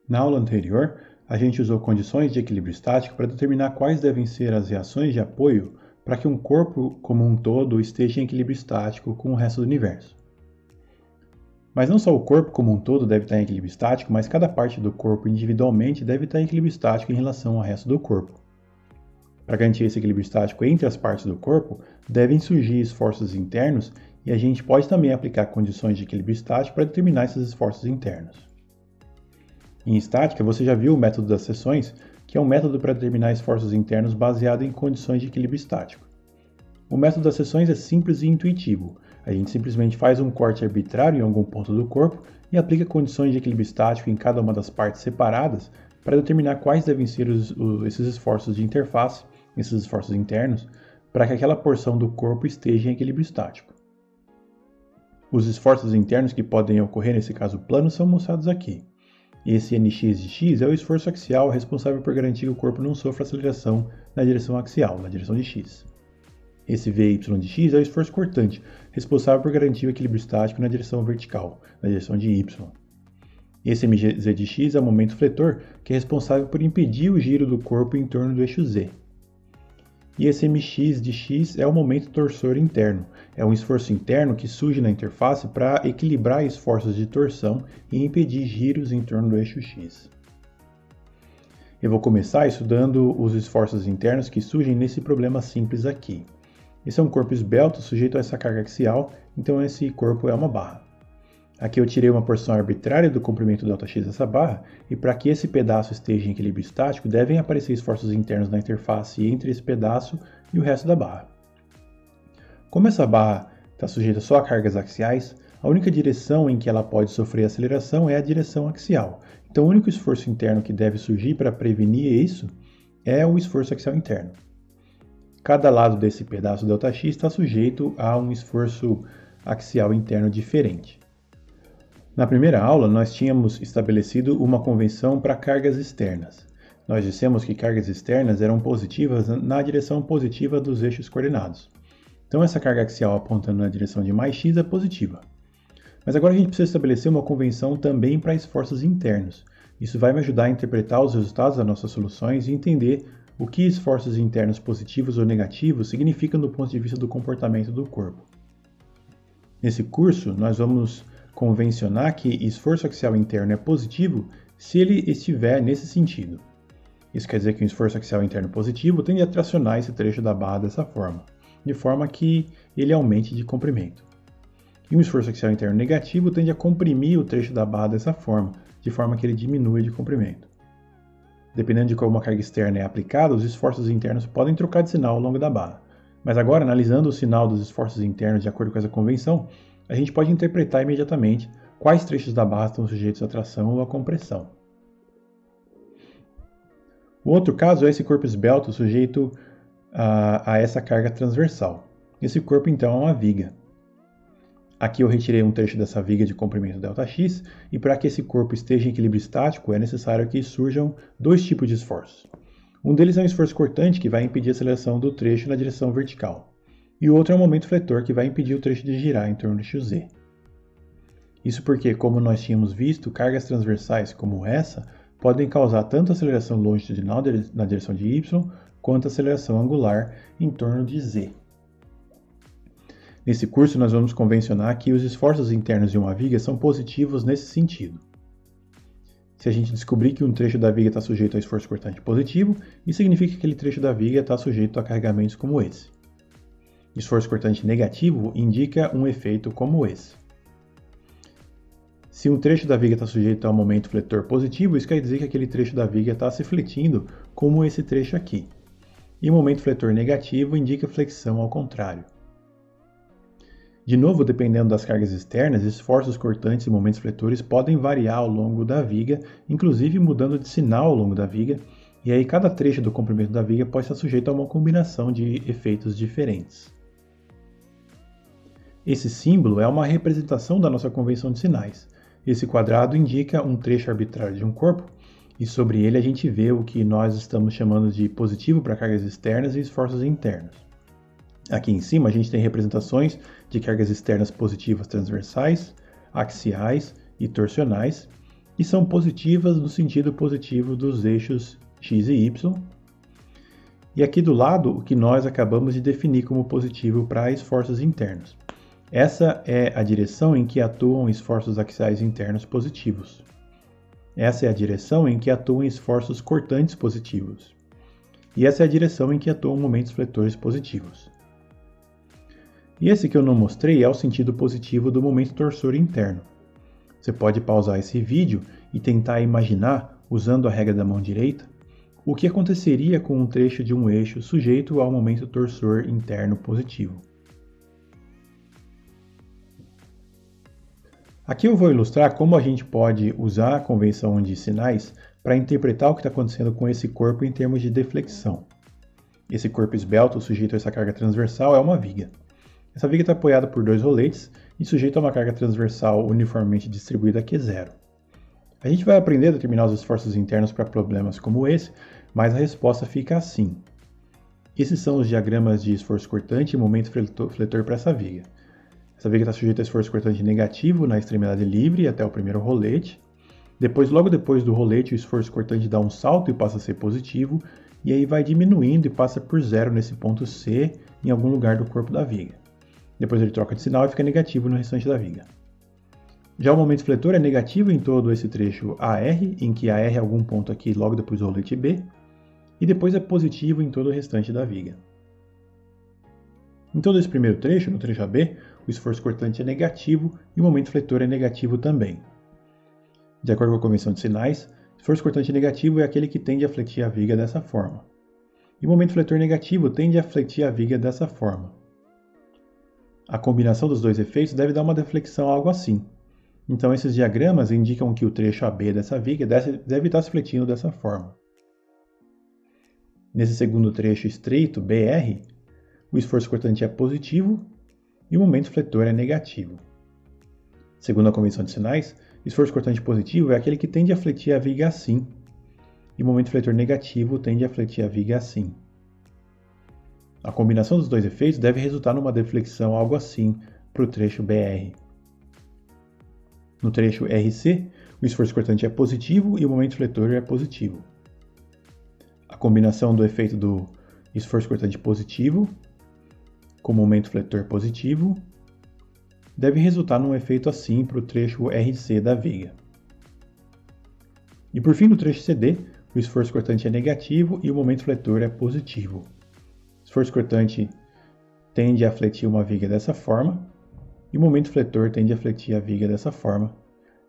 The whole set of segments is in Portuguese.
Na aula anterior, a gente usou condições de equilíbrio estático para determinar quais devem ser as reações de apoio para que um corpo como um todo esteja em equilíbrio estático com o resto do universo. Mas não só o corpo como um todo deve estar em equilíbrio estático, mas cada parte do corpo individualmente deve estar em equilíbrio estático em relação ao resto do corpo. Para garantir esse equilíbrio estático entre as partes do corpo, devem surgir esforços internos e a gente pode também aplicar condições de equilíbrio estático para determinar esses esforços internos. Em estática, você já viu o método das seções, que é um método para determinar esforços internos baseado em condições de equilíbrio estático. O método das seções é simples e intuitivo. A gente simplesmente faz um corte arbitrário em algum ponto do corpo e aplica condições de equilíbrio estático em cada uma das partes separadas para determinar quais devem ser esses esforços de interface, esses esforços internos, para que aquela porção do corpo esteja em equilíbrio estático. Os esforços internos que podem ocorrer nesse caso plano são mostrados aqui. Esse Nx de x é o esforço axial responsável por garantir que o corpo não sofra aceleração na direção axial, na direção de x. Esse Vy de x é o esforço cortante, responsável por garantir o equilíbrio estático na direção vertical, na direção de y. Esse Mz de x é o momento fletor, que é responsável por impedir o giro do corpo em torno do eixo z. E esse Mx de x é o momento torsor interno, é um esforço interno que surge na interface para equilibrar esforços de torção e impedir giros em torno do eixo x. Eu vou começar estudando os esforços internos que surgem nesse problema simples aqui. Esse é um corpo esbelto sujeito a essa carga axial, então esse corpo é uma barra. Aqui eu tirei uma porção arbitrária do comprimento Δx dessa barra, e para que esse pedaço esteja em equilíbrio estático, devem aparecer esforços internos na interface entre esse pedaço e o resto da barra. Como essa barra está sujeita só a cargas axiais, a única direção em que ela pode sofrer aceleração é a direção axial. Então o único esforço interno que deve surgir para prevenir isso é o esforço axial interno. Cada lado desse pedaço Δx está sujeito a um esforço axial interno diferente. Na primeira aula, nós tínhamos estabelecido uma convenção para cargas externas. Nós dissemos que cargas externas eram positivas na direção positiva dos eixos coordenados. Então essa carga axial apontando na direção de mais x é positiva. Mas agora a gente precisa estabelecer uma convenção também para esforços internos. Isso vai me ajudar a interpretar os resultados das nossas soluções e entender o que esforços internos positivos ou negativos significam do ponto de vista do comportamento do corpo. Nesse curso, nós vamos convencionar que esforço axial interno é positivo se ele estiver nesse sentido. Isso quer dizer que um esforço axial interno positivo tende a tracionar esse trecho da barra dessa forma, de forma que ele aumente de comprimento. E um esforço axial interno negativo tende a comprimir o trecho da barra dessa forma, de forma que ele diminui de comprimento. Dependendo de como a carga externa é aplicada, os esforços internos podem trocar de sinal ao longo da barra. Mas agora, analisando o sinal dos esforços internos de acordo com essa convenção, a gente pode interpretar imediatamente quais trechos da barra estão sujeitos à tração ou à compressão. O outro caso é esse corpo esbelto sujeito a essa carga transversal. Esse corpo, então, é uma viga. Aqui eu retirei um trecho dessa viga de comprimento Δx, e para que esse corpo esteja em equilíbrio estático, é necessário que surjam dois tipos de esforços. Um deles é um esforço cortante, que vai impedir a aceleração do trecho na direção vertical. E o outro é um momento fletor, que vai impedir o trecho de girar em torno do eixo z. Isso porque, como nós tínhamos visto, cargas transversais como essa podem causar tanto aceleração longitudinal na direção de y, quanto aceleração angular em torno de z. Nesse curso, nós vamos convencionar que os esforços internos de uma viga são positivos nesse sentido. Se a gente descobrir que um trecho da viga está sujeito a esforço cortante positivo, isso significa que aquele trecho da viga está sujeito a carregamentos como esse. Esforço cortante negativo indica um efeito como esse. Se um trecho da viga está sujeito a um momento fletor positivo, isso quer dizer que aquele trecho da viga está se fletindo, como esse trecho aqui. E o momento fletor negativo indica flexão ao contrário. De novo, dependendo das cargas externas, esforços cortantes e momentos fletores podem variar ao longo da viga, inclusive mudando de sinal ao longo da viga, e aí cada trecho do comprimento da viga pode estar sujeito a uma combinação de efeitos diferentes. Esse símbolo é uma representação da nossa convenção de sinais. Esse quadrado indica um trecho arbitrário de um corpo, e sobre ele a gente vê o que nós estamos chamando de positivo para cargas externas e esforços internos. Aqui em cima a gente tem representações de cargas externas positivas transversais, axiais e torsionais, e são positivas no sentido positivo dos eixos x e y. E aqui do lado, o que nós acabamos de definir como positivo para esforços internos. Essa é a direção em que atuam esforços axiais internos positivos. Essa é a direção em que atuam esforços cortantes positivos. E essa é a direção em que atuam momentos fletores positivos. E esse que eu não mostrei é o sentido positivo do momento torsor interno. Você pode pausar esse vídeo e tentar imaginar, usando a regra da mão direita, o que aconteceria com um trecho de um eixo sujeito ao momento torsor interno positivo. Aqui eu vou ilustrar como a gente pode usar a convenção de sinais para interpretar o que está acontecendo com esse corpo em termos de deflexão. Esse corpo esbelto sujeito a essa carga transversal é uma viga. Essa viga está apoiada por dois roletes e sujeita a uma carga transversal uniformemente distribuída Q0. A gente vai aprender a determinar os esforços internos para problemas como esse, mas a resposta fica assim. Esses são os diagramas de esforço cortante e momento fletor para essa viga. Essa viga está sujeita a esforço cortante negativo na extremidade livre até o primeiro rolete. Logo depois do rolete, o esforço cortante dá um salto e passa a ser positivo, e aí vai diminuindo e passa por zero nesse ponto C em algum lugar do corpo da viga. Depois ele troca de sinal e fica negativo no restante da viga. Já o momento fletor é negativo em todo esse trecho AR, em que AR é algum ponto aqui logo depois do rolete B, e depois é positivo em todo o restante da viga. Em todo esse primeiro trecho, no trecho AB, o esforço cortante é negativo e o momento fletor é negativo também. De acordo com a convenção de sinais, o esforço cortante negativo é aquele que tende a fletir a viga dessa forma. E o momento fletor negativo tende a fletir a viga dessa forma. A combinação dos dois efeitos deve dar uma deflexão algo assim. Então esses diagramas indicam que o trecho AB dessa viga deve estar se fletindo dessa forma. Nesse segundo trecho estreito, BR, o esforço cortante é positivo e o momento fletor é negativo. Segundo a convenção de sinais, o esforço cortante positivo é aquele que tende a fletir a viga assim, e o momento fletor negativo tende a fletir a viga assim. A combinação dos dois efeitos deve resultar numa deflexão algo assim para o trecho BR. No trecho RC, o esforço cortante é positivo e o momento fletor é positivo. A combinação do efeito do esforço cortante positivo com o momento fletor positivo deve resultar num efeito assim para o trecho RC da viga. E por fim, no trecho CD, o esforço cortante é negativo e o momento fletor é positivo. O esforço cortante tende a fletir uma viga dessa forma e o momento fletor tende a fletir a viga dessa forma.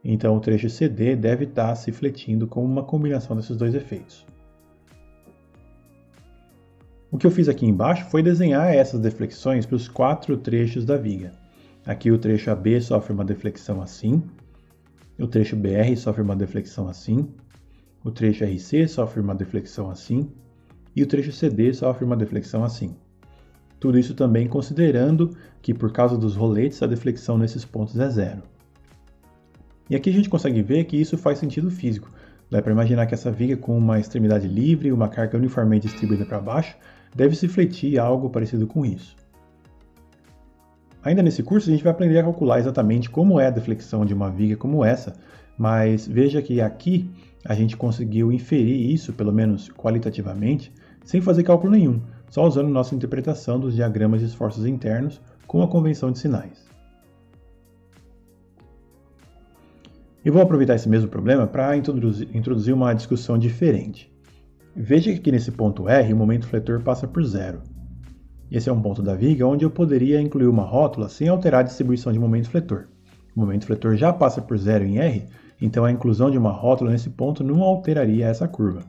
Então o trecho CD deve estar se fletindo com uma combinação desses dois efeitos. O que eu fiz aqui embaixo foi desenhar essas deflexões para os 4 trechos da viga. Aqui o trecho AB sofre uma deflexão assim, o trecho BR sofre uma deflexão assim, o trecho RC sofre uma deflexão assim, e o trecho CD sofre uma deflexão assim. Tudo isso também considerando que, por causa dos roletes, a deflexão nesses pontos é zero. E aqui a gente consegue ver que isso faz sentido físico. Dá para imaginar que essa viga com uma extremidade livre e uma carga uniformemente distribuída para baixo deve se fletir algo parecido com isso. Ainda nesse curso a gente vai aprender a calcular exatamente como é a deflexão de uma viga como essa, mas veja que aqui a gente conseguiu inferir isso, pelo menos qualitativamente, sem fazer cálculo nenhum, só usando nossa interpretação dos diagramas de esforços internos com a convenção de sinais. E vou aproveitar esse mesmo problema para introduzir uma discussão diferente. Veja que aqui nesse ponto R o momento fletor passa por zero. Esse é um ponto da viga onde eu poderia incluir uma rótula sem alterar a distribuição de momento fletor. O momento fletor já passa por zero em R, então a inclusão de uma rótula nesse ponto não alteraria essa curva.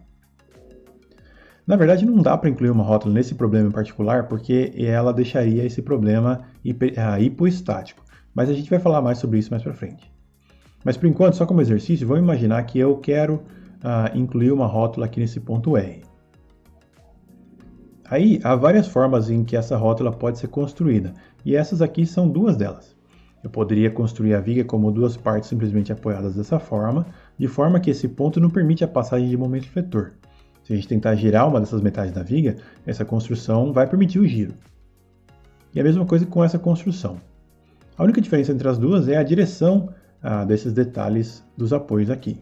Na verdade, não dá para incluir uma rótula nesse problema em particular, porque ela deixaria esse problema hipoestático. Mas a gente vai falar mais sobre isso mais para frente. Mas por enquanto, só como exercício, vamos imaginar que eu quero incluir uma rótula aqui nesse ponto R. Aí, há várias formas em que essa rótula pode ser construída, e essas aqui são duas delas. Eu poderia construir a viga como duas partes simplesmente apoiadas dessa forma, de forma que esse ponto não permite a passagem de momento fletor. Se a gente tentar girar uma dessas metades da viga, essa construção vai permitir o giro. E a mesma coisa com essa construção. A única diferença entre as duas é a direção desses detalhes dos apoios aqui.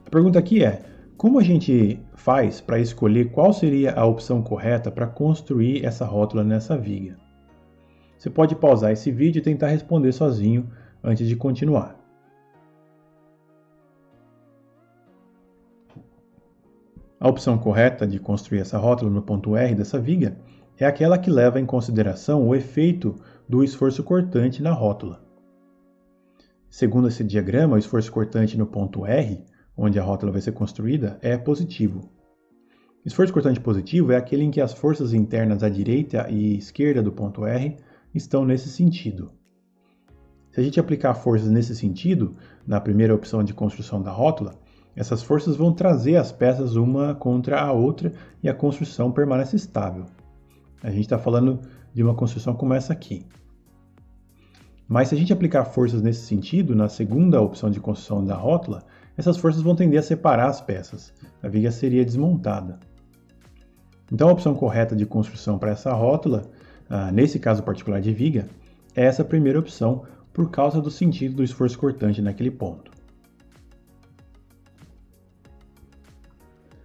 A pergunta aqui é: como a gente faz para escolher qual seria a opção correta para construir essa rótula nessa viga? Você pode pausar esse vídeo e tentar responder sozinho antes de continuar. A opção correta de construir essa rótula no ponto R dessa viga é aquela que leva em consideração o efeito do esforço cortante na rótula. Segundo esse diagrama, o esforço cortante no ponto R, onde a rótula vai ser construída, é positivo. Esforço cortante positivo é aquele em que as forças internas à direita e esquerda do ponto R estão nesse sentido. Se a gente aplicar forças nesse sentido, na primeira opção de construção da rótula, essas forças vão trazer as peças uma contra a outra e a construção permanece estável. A gente está falando de uma construção como essa aqui. Mas se a gente aplicar forças nesse sentido, na segunda opção de construção da rótula, essas forças vão tender a separar as peças. A viga seria desmontada. Então a opção correta de construção para essa rótula, nesse caso particular de viga, é essa primeira opção por causa do sentido do esforço cortante naquele ponto.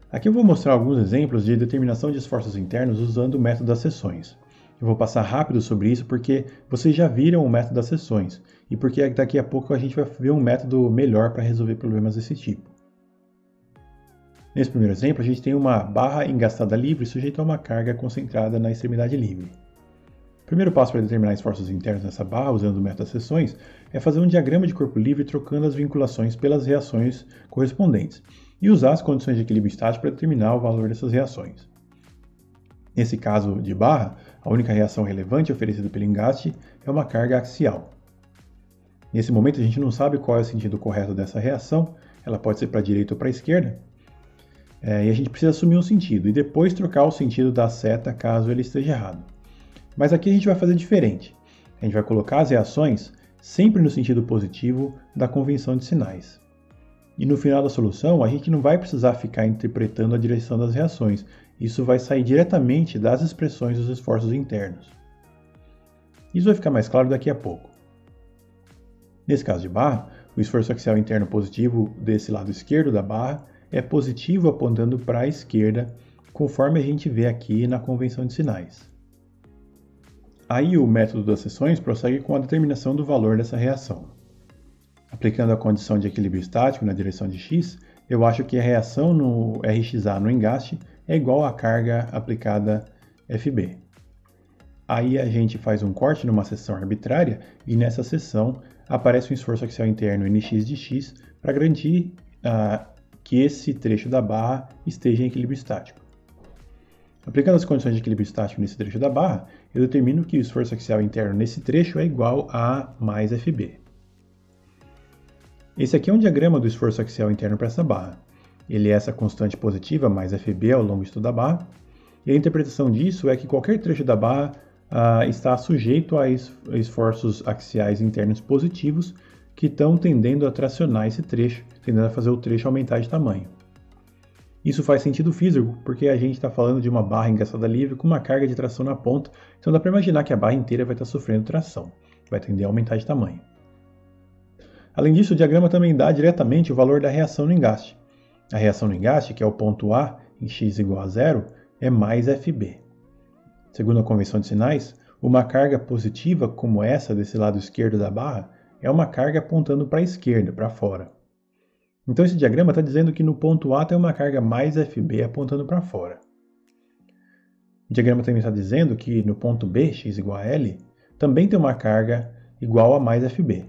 Aqui eu vou mostrar alguns exemplos de determinação de esforços internos usando o método das seções. Eu vou passar rápido sobre isso porque vocês já viram o método das seções e porque daqui a pouco a gente vai ver um método melhor para resolver problemas desse tipo. Nesse primeiro exemplo, a gente tem uma barra engastada livre sujeita a uma carga concentrada na extremidade livre. O primeiro passo para determinar esforços internos nessa barra, usando o método das seções, é fazer um diagrama de corpo livre trocando as vinculações pelas reações correspondentes e usar as condições de equilíbrio estático para determinar o valor dessas reações. Nesse caso de barra, a única reação relevante oferecida pelo engaste é uma carga axial. Nesse momento a gente não sabe qual é o sentido correto dessa reação, ela pode ser para a direita ou para a esquerda, e a gente precisa assumir um sentido e depois trocar o sentido da seta caso ele esteja errado. Mas aqui a gente vai fazer diferente. A gente vai colocar as reações sempre no sentido positivo da convenção de sinais. E no final da solução, a gente não vai precisar ficar interpretando a direção das reações. Isso vai sair diretamente das expressões dos esforços internos. Isso vai ficar mais claro daqui a pouco. Nesse caso de barra, o esforço axial interno positivo desse lado esquerdo da barra é positivo apontando para a esquerda, conforme a gente vê aqui na convenção de sinais. Aí o método das seções prossegue com a determinação do valor dessa reação. Aplicando a condição de equilíbrio estático na direção de x, eu acho que a reação no RXA no engaste é igual à carga aplicada FB. Aí a gente faz um corte numa seção arbitrária e nessa seção aparece um esforço axial interno NX de x para garantir que esse trecho da barra esteja em equilíbrio estático. Aplicando as condições de equilíbrio estático nesse trecho da barra, eu determino que o esforço axial interno nesse trecho é igual a mais FB. Esse aqui é um diagrama do esforço axial interno para essa barra. Ele é essa constante positiva mais FB ao longo de toda a barra, e a interpretação disso é que qualquer trecho da barra está sujeito a esforços axiais internos positivos que estão tendendo a tracionar esse trecho, tendendo a fazer o trecho aumentar de tamanho. Isso faz sentido físico, porque a gente está falando de uma barra engaçada livre com uma carga de tração na ponta, então dá para imaginar que a barra inteira vai estar sofrendo tração, vai tender a aumentar de tamanho. Além disso, o diagrama também dá diretamente o valor da reação no engaste. A reação no engaste, que é o ponto A em x igual a zero, é mais FB. Segundo a convenção de sinais, uma carga positiva como essa desse lado esquerdo da barra é uma carga apontando para a esquerda, para fora. Então esse diagrama está dizendo que no ponto A tem uma carga mais FB apontando para fora. O diagrama também está dizendo que no ponto B, x igual a L, também tem uma carga igual a mais FB.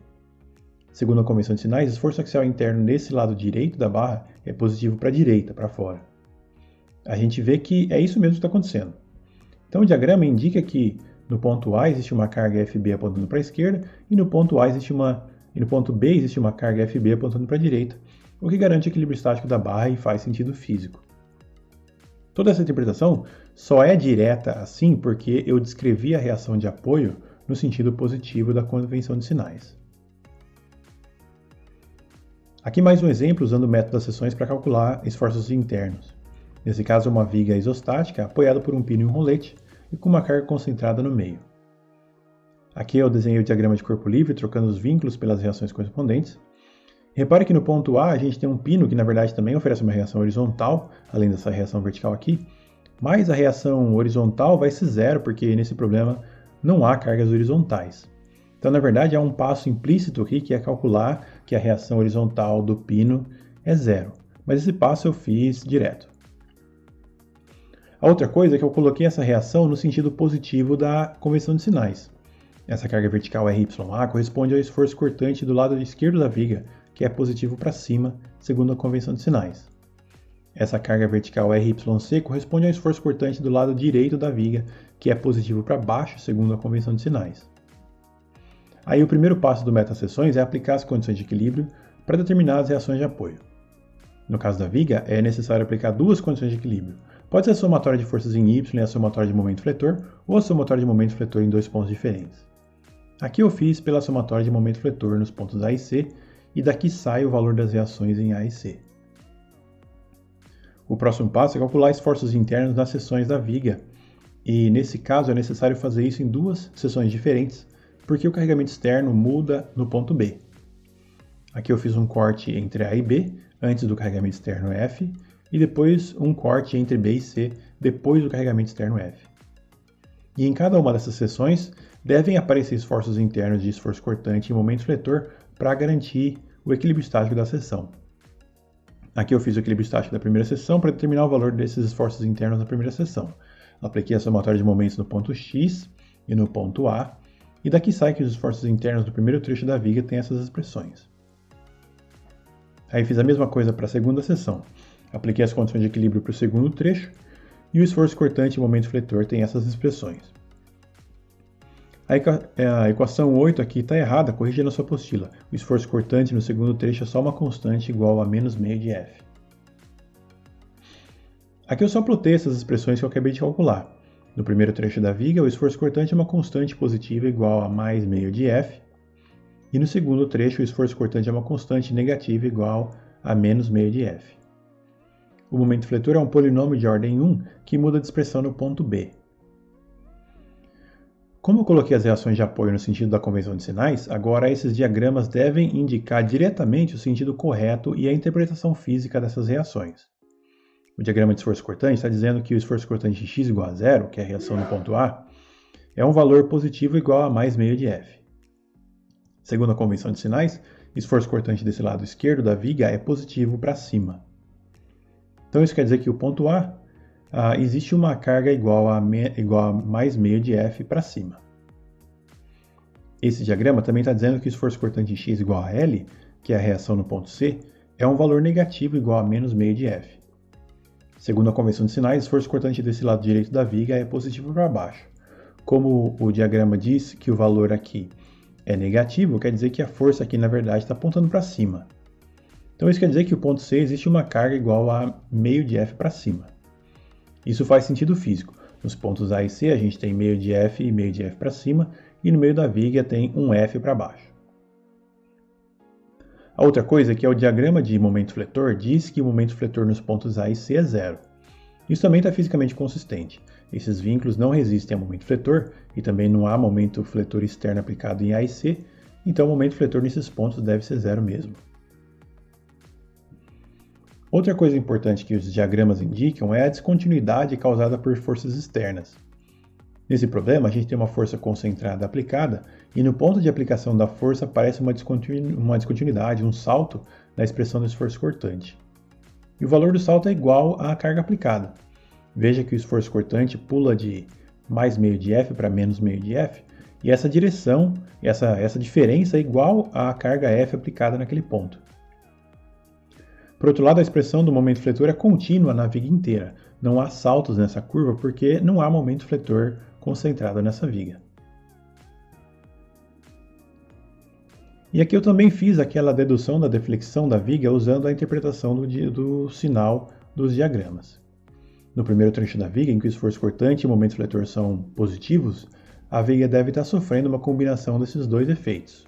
Segundo a convenção de sinais, o esforço axial interno nesse lado direito da barra é positivo para a direita, para fora. A gente vê que é isso mesmo que está acontecendo. Então o diagrama indica que no ponto A existe uma carga FB apontando para a esquerda e no ponto B existe uma carga FB apontando para a direita, o que garante o equilíbrio estático da barra e faz sentido físico. Toda essa interpretação só é direta assim porque eu descrevi a reação de apoio no sentido positivo da convenção de sinais. Aqui mais um exemplo usando o método das seções para calcular esforços internos. Nesse caso, uma viga isostática apoiada por um pino e um rolete e com uma carga concentrada no meio. Aqui eu desenhei o diagrama de corpo livre trocando os vínculos pelas reações correspondentes. Repare que no ponto A a gente tem um pino que na verdade também oferece uma reação horizontal, além dessa reação vertical aqui, mas a reação horizontal vai ser zero, porque nesse problema não há cargas horizontais. Então, na verdade, há um passo implícito aqui que é calcular que a reação horizontal do pino é zero. Mas esse passo eu fiz direto. A outra coisa é que eu coloquei essa reação no sentido positivo da convenção de sinais. Essa carga vertical RYA corresponde ao esforço cortante do lado esquerdo da viga, que é positivo para cima, segundo a convenção de sinais. Essa carga vertical RYC corresponde ao esforço cortante do lado direito da viga, que é positivo para baixo, segundo a convenção de sinais. Aí o primeiro passo do meta-seções é aplicar as condições de equilíbrio para determinar as reações de apoio. No caso da viga, é necessário aplicar duas condições de equilíbrio. Pode ser a somatória de forças em Y e a somatória de momento fletor, ou a somatória de momento fletor em dois pontos diferentes. Aqui eu fiz pela somatória de momento fletor nos pontos A e C, e daqui sai o valor das reações em A e C. O próximo passo é calcular esforços internos nas seções da viga, e nesse caso é necessário fazer isso em duas seções diferentes, porque o carregamento externo muda no ponto B. Aqui eu fiz um corte entre A e B, antes do carregamento externo F, e depois um corte entre B e C, depois do carregamento externo F. E em cada uma dessas seções, devem aparecer esforços internos de esforço cortante e momento fletor para garantir o equilíbrio estático da seção. Aqui eu fiz o equilíbrio estático da primeira seção para determinar o valor desses esforços internos na primeira seção. Apliquei a somatória de momentos no ponto X e no ponto A, e daqui sai que os esforços internos do primeiro trecho da viga têm essas expressões. Aí fiz a mesma coisa para a segunda seção. Apliquei as condições de equilíbrio para o segundo trecho, e o esforço cortante e momento fletor têm essas expressões. A equação 8 aqui está errada, corrija na sua apostila. O esforço cortante no segundo trecho é só uma constante igual a menos meio de F. Aqui eu só plotei essas expressões que eu acabei de calcular. No primeiro trecho da viga, o esforço cortante é uma constante positiva igual a mais meio de F. E no segundo trecho, o esforço cortante é uma constante negativa igual a menos meio de F. O momento fletor é um polinômio de ordem 1 que muda de expressão no ponto B. Como eu coloquei as reações de apoio no sentido da convenção de sinais, agora esses diagramas devem indicar diretamente o sentido correto e a interpretação física dessas reações. O diagrama de esforço cortante está dizendo que o esforço cortante x igual a zero, que é a reação no ponto A, é um valor positivo igual a mais meio de F. Segundo a convenção de sinais, o esforço cortante desse lado esquerdo da viga é positivo para cima. Então isso quer dizer que o ponto A, existe uma carga igual a mais meio de F para cima. Esse diagrama também está dizendo que o esforço cortante x igual a L, que é a reação no ponto C, é um valor negativo igual a menos meio de F. Segundo a convenção de sinais, o esforço cortante desse lado direito da viga é positivo para baixo. Como o diagrama diz que o valor aqui é negativo, quer dizer que a força aqui na verdade está apontando para cima. Então isso quer dizer que o ponto C existe uma carga igual a meio de F para cima. Isso faz sentido físico. Nos pontos A e C a gente tem meio de F e meio de F para cima, e no meio da viga tem um F para baixo. A outra coisa é que o diagrama de momento fletor diz que o momento fletor nos pontos A e C é zero. Isso também está fisicamente consistente. Esses vínculos não resistem ao momento fletor, e também não há momento fletor externo aplicado em A e C, então o momento fletor nesses pontos deve ser zero mesmo. Outra coisa importante que os diagramas indicam é a descontinuidade causada por forças externas. Nesse problema, a gente tem uma força concentrada aplicada e no ponto de aplicação da força aparece uma descontinuidade, um salto na expressão do esforço cortante. E o valor do salto é igual à carga aplicada. Veja que o esforço cortante pula de mais meio de F para menos meio de F, e essa direção, essa diferença é igual à carga F aplicada naquele ponto. Por outro lado, a expressão do momento fletor é contínua na viga inteira. Não há saltos nessa curva porque não há momento fletor concentrado nessa viga. E aqui eu também fiz aquela dedução da deflexão da viga usando a interpretação do sinal dos diagramas. No primeiro trecho da viga, em que o esforço cortante e o momento fletor são positivos, a viga deve estar sofrendo uma combinação desses dois efeitos.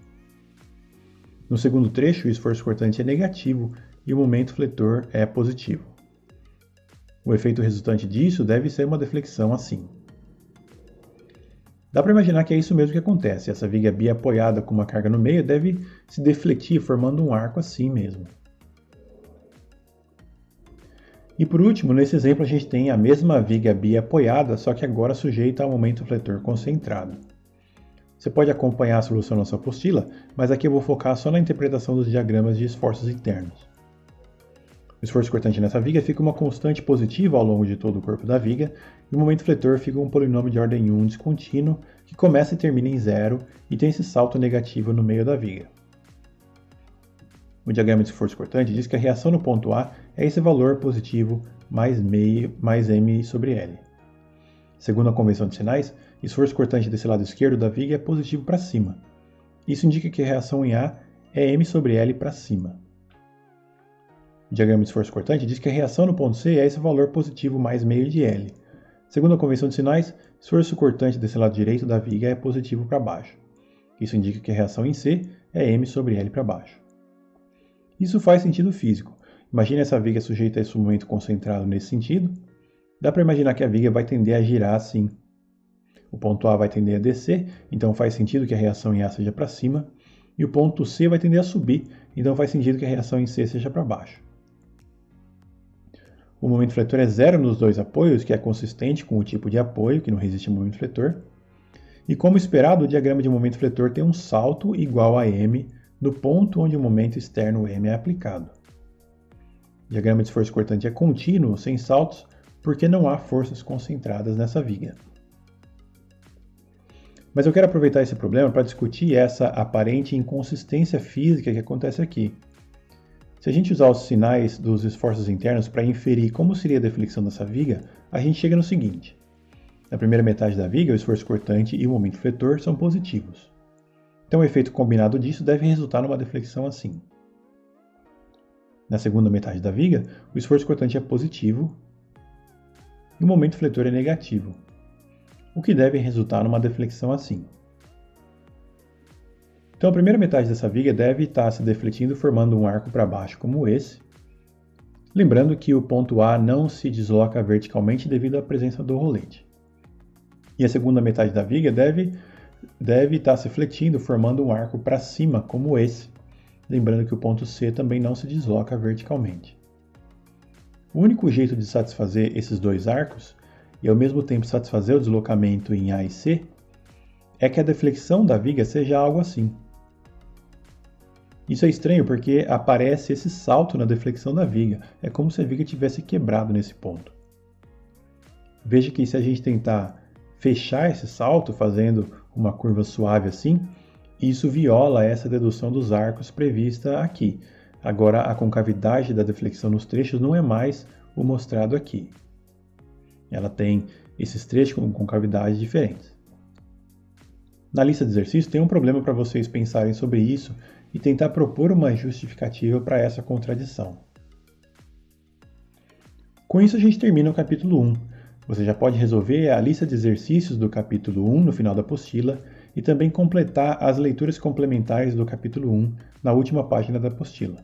No segundo trecho, o esforço cortante é negativo e o momento fletor é positivo. O efeito resultante disso deve ser uma deflexão assim. Dá para imaginar que é isso mesmo que acontece. Essa viga bi apoiada com uma carga no meio deve se defletir, formando um arco assim mesmo. E por último, nesse exemplo a gente tem a mesma viga bi apoiada, só que agora sujeita ao momento fletor concentrado. Você pode acompanhar a solução na sua apostila, mas aqui eu vou focar só na interpretação dos diagramas de esforços internos. O esforço cortante nessa viga fica uma constante positiva ao longo de todo o corpo da viga, e o momento fletor fica um polinômio de ordem 1 descontínuo, que começa e termina em zero e tem esse salto negativo no meio da viga. O diagrama de esforço cortante diz que a reação no ponto A é esse valor positivo mais m sobre L. Segundo a convenção de sinais, esforço cortante desse lado esquerdo da viga é positivo para cima. Isso indica que a reação em A é m sobre L para cima. O diagrama de esforço cortante diz que a reação no ponto C é esse valor positivo mais meio de L. Segundo a convenção de sinais, esforço cortante desse lado direito da viga é positivo para baixo. Isso indica que a reação em C é m sobre L para baixo. Isso faz sentido físico. Imagine essa viga sujeita a esse momento concentrado nesse sentido. Dá para imaginar que a viga vai tender a girar assim. O ponto A vai tender a descer, então faz sentido que a reação em A seja para cima. E o ponto C vai tender a subir, então faz sentido que a reação em C seja para baixo. O momento fletor é zero nos dois apoios, que é consistente com o tipo de apoio, que não resiste ao momento fletor. E como esperado, o diagrama de momento fletor tem um salto igual a m no ponto onde o momento externo m é aplicado. O diagrama de esforço cortante é contínuo, sem saltos, porque não há forças concentradas nessa viga. Mas eu quero aproveitar esse problema para discutir essa aparente inconsistência física que acontece aqui. Se a gente usar os sinais dos esforços internos para inferir como seria a deflexão dessa viga, a gente chega no seguinte. Na primeira metade da viga, o esforço cortante e o momento fletor são positivos. Então o efeito combinado disso deve resultar numa deflexão assim. Na segunda metade da viga, o esforço cortante é positivo e o momento fletor é negativo, o que deve resultar numa deflexão assim. Então a primeira metade dessa viga deve estar se defletindo formando um arco para baixo como esse, lembrando que o ponto A não se desloca verticalmente devido à presença do rolete. E a segunda metade da viga deve estar se fletindo formando um arco para cima como esse, lembrando que o ponto C também não se desloca verticalmente. O único jeito de satisfazer esses dois arcos, e ao mesmo tempo satisfazer o deslocamento em A e C, é que a deflexão da viga seja algo assim. Isso é estranho porque aparece esse salto na deflexão da viga, é como se a viga tivesse quebrado nesse ponto. Veja que se a gente tentar fechar esse salto fazendo uma curva suave assim, isso viola essa dedução dos arcos prevista aqui. Agora a concavidade da deflexão nos trechos não é mais o mostrado aqui. Ela tem esses trechos com concavidades diferentes. Na lista de exercícios tem um problema para vocês pensarem sobre isso e tentar propor uma justificativa para essa contradição. Com isso a gente termina o capítulo 1. Você já pode resolver a lista de exercícios do capítulo 1 no final da apostila e também completar as leituras complementares do capítulo 1 na última página da apostila.